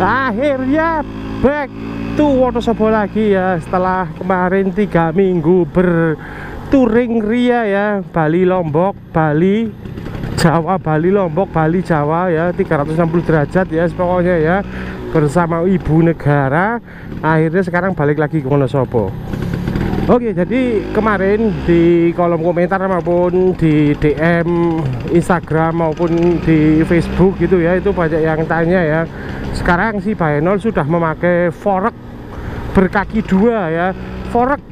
Akhirnya back to Wonosobo lagi ya, setelah kemarin 3 minggu bertouring ria ya, Bali Lombok, Bali Jawa, Bali Lombok, Bali Jawa ya, 360 derajat ya pokoknya ya, bersama ibu negara. Akhirnya sekarang balik lagi ke Wonosobo. Oke, jadi kemarin di kolom komentar maupun di DM Instagram maupun di Facebook gitu ya, itu banyak yang tanya ya, sekarang si Bahenol sudah memakai fork berkaki 2 ya, fork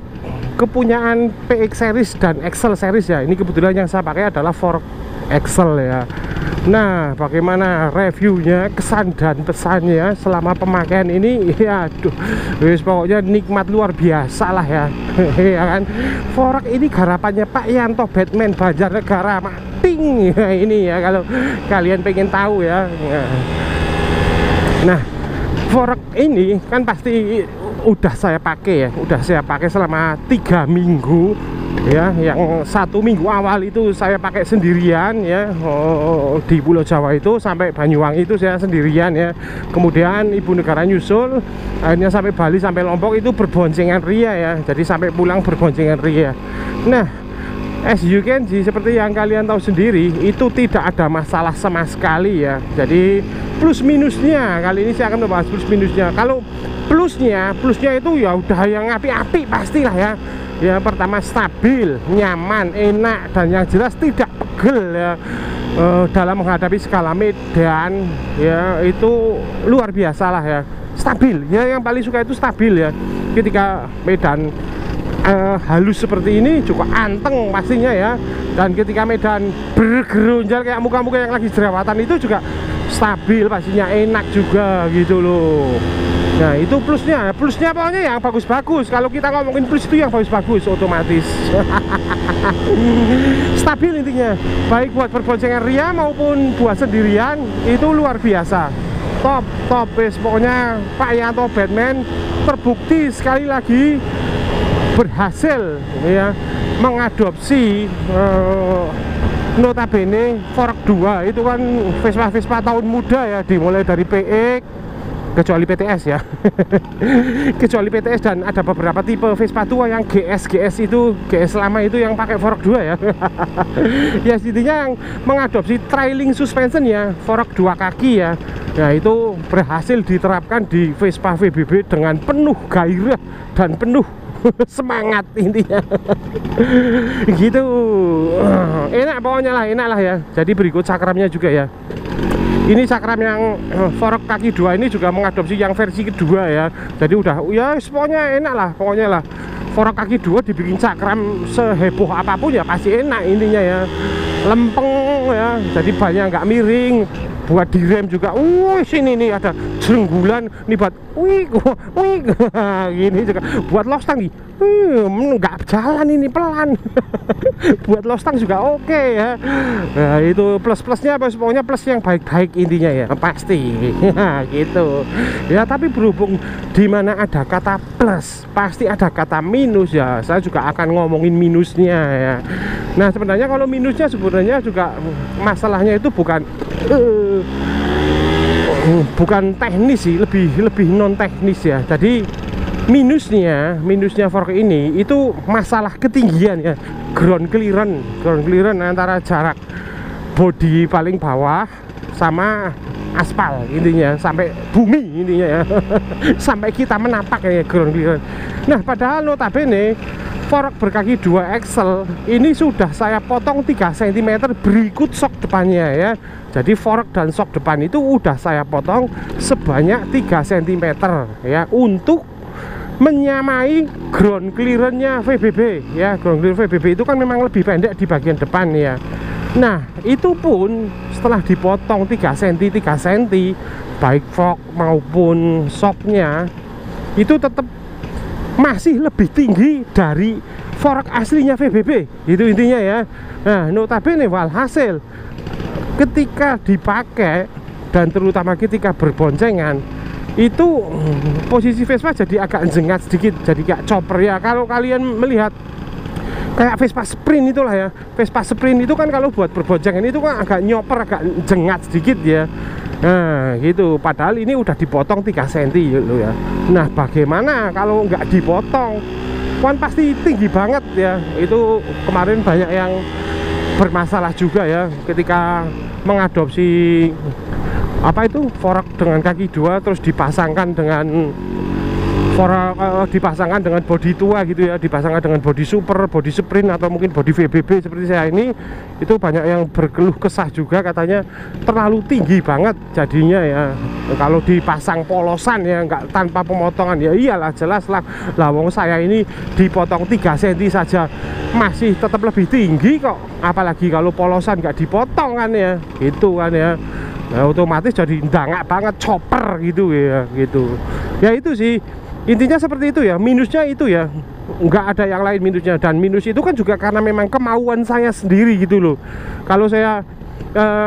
kepunyaan PX series dan Excel series ya. Ini kebetulan yang saya pakai adalah fork Excel ya. Nah, bagaimana reviewnya, kesan dan pesannya selama pemakaian ini? Ya, aduh, wis pokoknya nikmat luar biasa lah ya. Ya kan, fork ini garapannya Pak Yanto Batman Banjarnegara Mating ya, ini ya, kalau kalian pengen tahu ya. Nah, fork ini kan pasti udah saya pakai ya, udah saya pakai selama 3 minggu ya. Yang 1 minggu awal itu saya pakai sendirian ya, di Pulau Jawa itu sampai Banyuwangi itu saya sendirian ya. Kemudian ibu negara nyusul, akhirnya sampai Bali sampai Lombok itu berboncengan ria ya, jadi sampai pulang berboncengan ria. Nah, as you can see, seperti yang kalian tahu sendiri, itu tidak ada masalah sama sekali ya. Jadi plus minusnya kali ini saya akan membahas plus minusnya. Kalau plusnya itu ya udah yang api-api pastilah ya. Ya, pertama stabil, nyaman, enak, dan yang jelas tidak pegel ya. Dalam menghadapi skala medan ya, itu luar biasa lah ya. Stabil ya, yang paling suka itu stabil ya. Ketika medan halus seperti ini juga anteng pastinya ya. Dan ketika medan bergerunjal kayak muka-muka yang lagi jerawatan itu juga stabil pastinya, enak juga gitu loh. Nah, itu plusnya. Plusnya pokoknya yang bagus-bagus. Kalau kita ngomongin plus itu yang bagus-bagus otomatis. Stabil intinya, baik buat berboncengan ria maupun buat sendirian, itu luar biasa. Top best. Pokoknya Pak Yanto Batman terbukti sekali lagi berhasil ya mengadopsi notabene fork 2 itu kan Vespa tahun muda ya, dimulai dari PX kecuali PTS ya. Kecuali PTS, dan ada beberapa tipe Vespa tua yang GS itu, GS lama itu yang pakai fork 2 ya. Ya, intinya yang mengadopsi trailing suspension ya, fork 2 kaki ya. Ya, itu berhasil diterapkan di Vespa VBB dengan penuh gairah dan penuh semangat intinya. Gitu. Enak pokoknya lah, enak lah ya. Jadi berikut cakramnya juga ya. Ini cakram yang fork kaki 2 ini juga mengadopsi yang versi kedua ya. Jadi udah ya pokoknya enak lah, pokoknya lah. Fork kaki 2 dibikin cakram seheboh apapun ya pasti enak intinya ya. Lempeng ya, jadi banyak nggak miring. Buat direm juga, sini nih ada jenggulan nih buat wih gini juga. Buat lostang nih, nggak jalan ini, pelan. Buat lostang juga oke ya. Nah, itu plus-plusnya pokoknya plus yang baik-baik intinya ya, pasti. Gitu ya. Tapi berhubung dimana ada kata plus pasti ada kata minus ya, saya juga akan ngomongin minusnya ya. Nah, sebenarnya kalau minusnya sebenarnya juga masalahnya itu bukan teknis sih, lebih non teknis ya. Jadi minusnya fork ini itu masalah ketinggian ya, ground clearance antara jarak bodi paling bawah sama aspal intinya, sampai bumi intinya ya. Sampai kita menapak ya, ground clearance. Nah, padahal notabene fork berkaki 2 Excel ini sudah saya potong 3 cm berikut sok depannya ya. Jadi fork dan sok depan itu udah saya potong sebanyak 3 cm ya, untuk menyamai ground clearance-nya VBB ya. Ground clearance VBB itu kan memang lebih pendek di bagian depan ya. Nah, itu pun setelah dipotong 3 cm baik fork maupun shocknya itu tetap masih lebih tinggi dari fork aslinya VBB, itu intinya ya. Nah, notabene walhasil ketika dipakai dan terutama ketika berboncengan itu posisi Vespa jadi agak jengat sedikit, jadi kayak chopper ya. Kalau kalian melihat kayak Vespa Sprint itulah ya. Vespa Sprint itu kan kalau buat berboncengan itu kan agak nyoper, agak jengat sedikit ya. Nah gitu, padahal ini udah dipotong 3 cm loh ya. Nah bagaimana kalau nggak dipotong? Kan pasti tinggi banget ya. Itu kemarin banyak yang bermasalah juga ya ketika mengadopsi apa itu fork dengan kaki 2 terus dipasangkan dengan dipasangkan dengan bodi tua gitu ya, dipasangkan dengan bodi super, bodi sprint atau mungkin bodi VBB seperti saya ini. Itu banyak yang berkeluh kesah juga, katanya terlalu tinggi banget jadinya ya. Kalau dipasang polosan ya nggak tanpa pemotongan ya iyalah jelas lah, wong saya ini dipotong 3 cm saja masih tetap lebih tinggi kok, apalagi kalau polosan nggak dipotong kan ya, gitu kan ya. Nah, otomatis jadi dangak banget, chopper gitu ya, gitu ya. Itu sih intinya seperti itu ya. Minusnya itu ya, nggak ada yang lain minusnya. Dan minus itu kan juga karena memang kemauan saya sendiri gitu loh. Kalau saya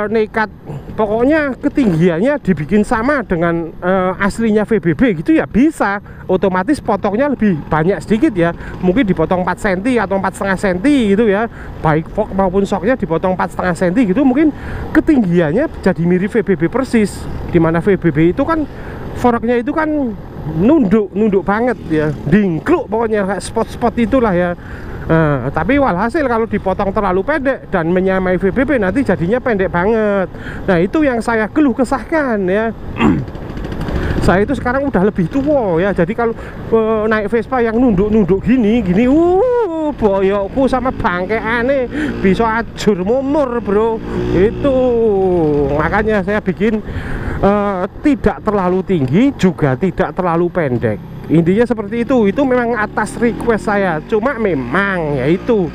nekat pokoknya ketinggiannya dibikin sama dengan aslinya VBB gitu ya bisa, otomatis potongnya lebih banyak sedikit ya, mungkin dipotong 4 cm atau 4,5 cm gitu ya, baik fork maupun shocknya dipotong 4,5 cm gitu, mungkin ketinggiannya jadi mirip VBB persis. Dimana VBB itu kan forknya itu kan nunduk banget ya, dingkluk pokoknya, spot-spot itulah ya. Tapi walhasil kalau dipotong terlalu pendek dan menyamai VBB nanti jadinya pendek banget. Nah itu yang saya keluh kesahkan ya. Saya itu sekarang udah lebih tua ya, jadi kalau naik Vespa yang nunduk gini boyokku sama bangke aneh bisa ajur mumur bro. Itu makanya saya bikin tidak terlalu tinggi juga tidak terlalu pendek. Intinya seperti itu memang atas request saya. Cuma memang ya itu,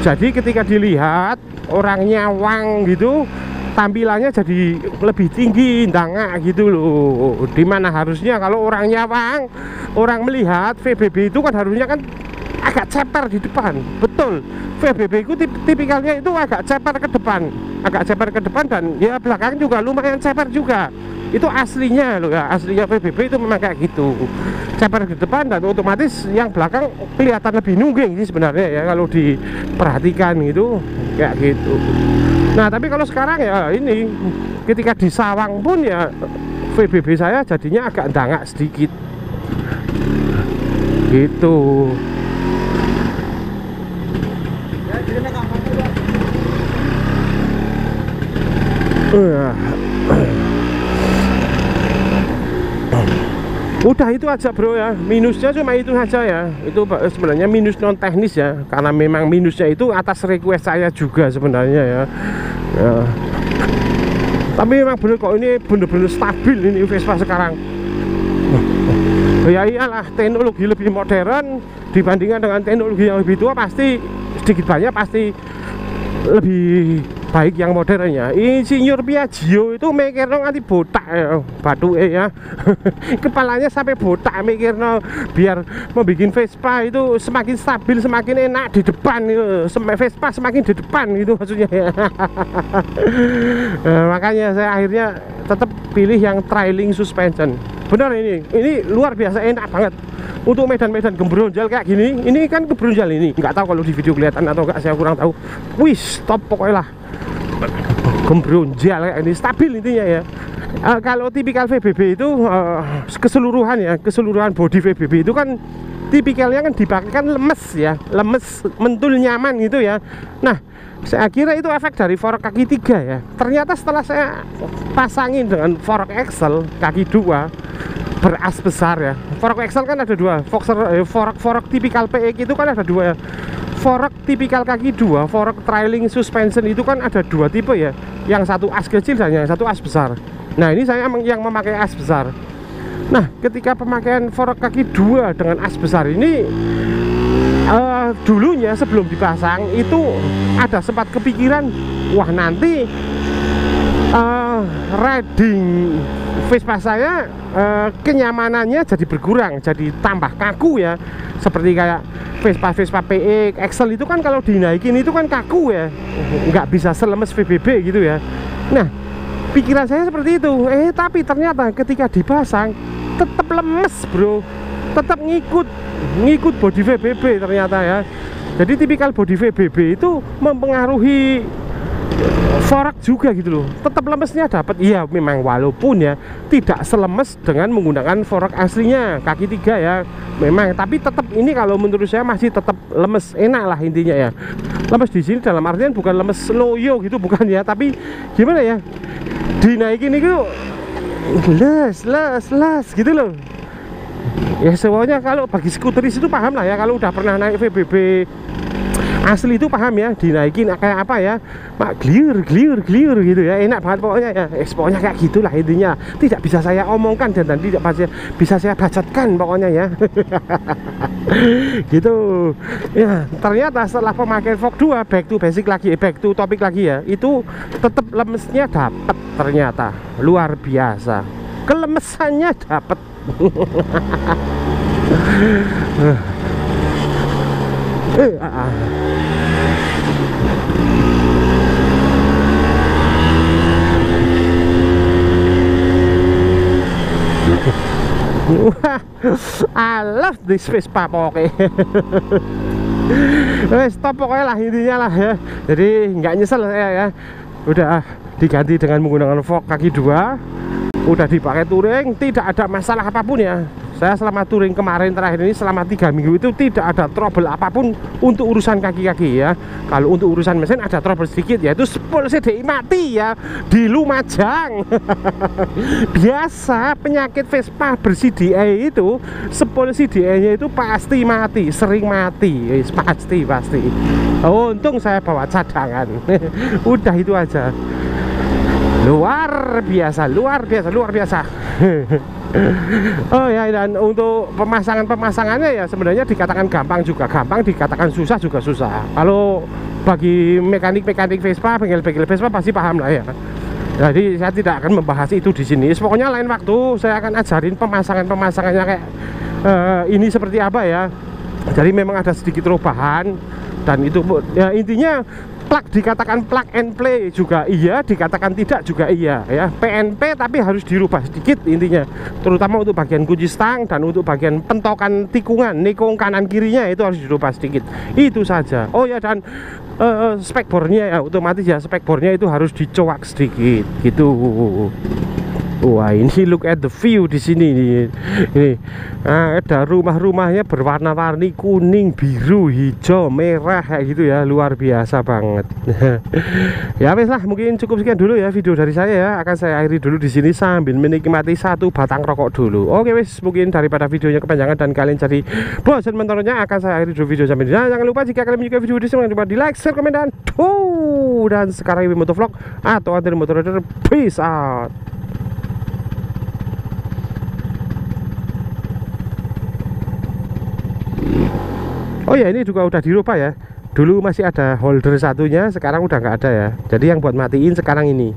jadi ketika dilihat orang nyawang gitu, tampilannya jadi lebih tinggi, dangak gitu loh. Dimana harusnya kalau orang nyawang, orang melihat VBB itu kan harusnya kan agak ceper di depan. Betul, VBB itu tipikalnya itu agak ceper ke depan, dan ya belakang juga lumayan ceper juga. Itu aslinya loh ya, aslinya VBB itu memang kayak gitu, ceper di depan dan otomatis yang belakang kelihatan lebih nungging sih sebenarnya ya kalau diperhatikan gitu, kayak gitu. Nah tapi kalau sekarang ya ini ketika di sawang pun ya VBB saya jadinya agak dangak sedikit gitu. Udah itu aja bro ya, minusnya cuma itu saja ya. Itu sebenarnya minus non teknis ya, karena memang minusnya itu atas request saya juga sebenarnya ya. Tapi memang bener kok, ini bener-bener stabil ini Vespa sekarang. Ya iyalah, teknologi lebih modern dibandingkan dengan teknologi yang lebih tua, pasti sedikit banyak pasti lebih baik yang modernnya. Insinyur Piaggio itu mikirno nganti botak ya, batuke ya. Kepalanya sampai botak mikirno biar membuat Vespa itu semakin stabil, semakin enak di depan gitu. Vespa semakin di depan gitu maksudnya ya. Makanya saya akhirnya tetap pilih yang trailing suspension. Benar, ini luar biasa enak banget. Untuk medan-medan gembronjal kayak gini, ini kan gembronjal ini, nggak tahu kalau di video kelihatan atau enggak, saya kurang tahu. Wih, stop pokoknya lah. Gembronjal kayak ini, stabil intinya ya. Kalau tipikal VBB itu keseluruhan body VBB itu kan tipikalnya kan dipakai kan lemes ya, lemes, mentul, nyaman gitu ya. Nah, saya kira itu efek dari fork kaki 3 ya. Ternyata setelah saya pasangin dengan fork Excel kaki 2 beras besar ya. Fork Excel kan ada 2, fork tipikal PX itu kan ada 2 ya. Fork tipikal kaki 2, fork trailing suspension itu kan ada 2 tipe ya. Yang satu as kecil dan yang satu as besar. Nah ini saya yang memakai as besar. Nah ketika pemakaian fork kaki 2 dengan as besar ini, dulunya sebelum dipasang itu ada sempat kepikiran, wah nanti riding Vespa saya kenyamanannya jadi berkurang, jadi tambah kaku ya. Seperti kayak Vespa PX, Excel itu kan kalau dinaikin itu kan kaku ya, nggak bisa selemes VBB gitu ya. Nah pikiran saya seperti itu, tapi ternyata ketika dipasang tetap lemes bro, tetap ngikut body VBB ternyata ya. Jadi tipikal body VBB itu mempengaruhi fork juga gitu loh. Tetap lemesnya dapat. Iya memang, walaupun ya tidak selemes dengan menggunakan fork aslinya kaki 3 ya memang, tapi tetap ini kalau menurut saya masih tetap lemes, enak lah intinya ya. Lemes di sini dalam artian bukan lemes loyo gitu, bukan ya, tapi gimana ya, dinaikin itu les gitu loh ya. Semuanya kalau bagi skuteris itu paham lah ya, kalau udah pernah naik VBB asli itu paham ya, dinaikin kayak apa ya, mak gliur gitu ya, enak banget pokoknya ya. Pokoknya kayak gitulah intinya, tidak bisa saya omongkan dan tidak bisa saya bacotkan pokoknya ya. Gitu ya. Ternyata setelah pemakaian Vogue 2 back to basic lagi, back to topik lagi ya, itu tetap lemesnya dapat, ternyata luar biasa, kelemesannya dapat. I love this Vespa pokoknya. Stop pokoknya lah intinya lah ya. Jadi nggak nyesel saya ya, udah diganti dengan menggunakan Vogue kaki 2, udah dipakai touring, tidak ada masalah apapun ya. Saya selama touring kemarin terakhir ini selama 3 minggu itu tidak ada trouble apapun untuk urusan kaki-kaki ya. Kalau untuk urusan mesin ada trouble sedikit, yaitu spol CDI mati ya di Lumajang. Biasa penyakit Vespa ber-CDI itu, spol CDI-nya itu pasti mati, sering mati, pasti. Untung saya bawa cadangan. Udah itu aja. Luar biasa. Oh ya, dan untuk pemasangannya ya sebenarnya dikatakan gampang juga gampang, dikatakan susah juga susah. Kalau bagi mekanik Vespa, bengkel Vespa pasti paham lah ya. Jadi saya tidak akan membahas itu di sini. Pokoknya lain waktu saya akan ajarin pemasangannya kayak ini seperti apa ya. Jadi memang ada sedikit perubahan, dan itu ya intinya dikatakan plug and play juga iya, dikatakan tidak juga iya ya. PNP tapi harus dirubah sedikit intinya, terutama untuk bagian kunci stang dan untuk bagian pentokan tikungan, nikung kanan kirinya itu harus dirubah sedikit, itu saja. Oh ya, dan spekbornya ya otomatis ya, spekbornya itu harus dicoak sedikit gitu. Wah, ini look at the view di sini nih. Ini ada rumah-rumahnya berwarna-warni kuning, biru, hijau, merah kayak gitu ya, luar biasa banget. Ya wes lah, mungkin cukup sekian dulu ya video dari saya ya. Akan saya akhiri dulu di sini sambil menikmati satu batang rokok dulu. Oke wes, mungkin daripada videonya kepanjangan dan kalian jadi bosan menontonnya, akan saya akhiri dulu video sampai di sini. Jangan lupa jika kalian menyukai video ini, jangan lupa di like, share, komen, dan sekarang ini motovlog atau anti motor rider, peace out. Oh ya, ini juga udah dirubah ya. Dulu masih ada holder satunya, sekarang udah nggak ada ya. Jadi yang buat matiin sekarang ini.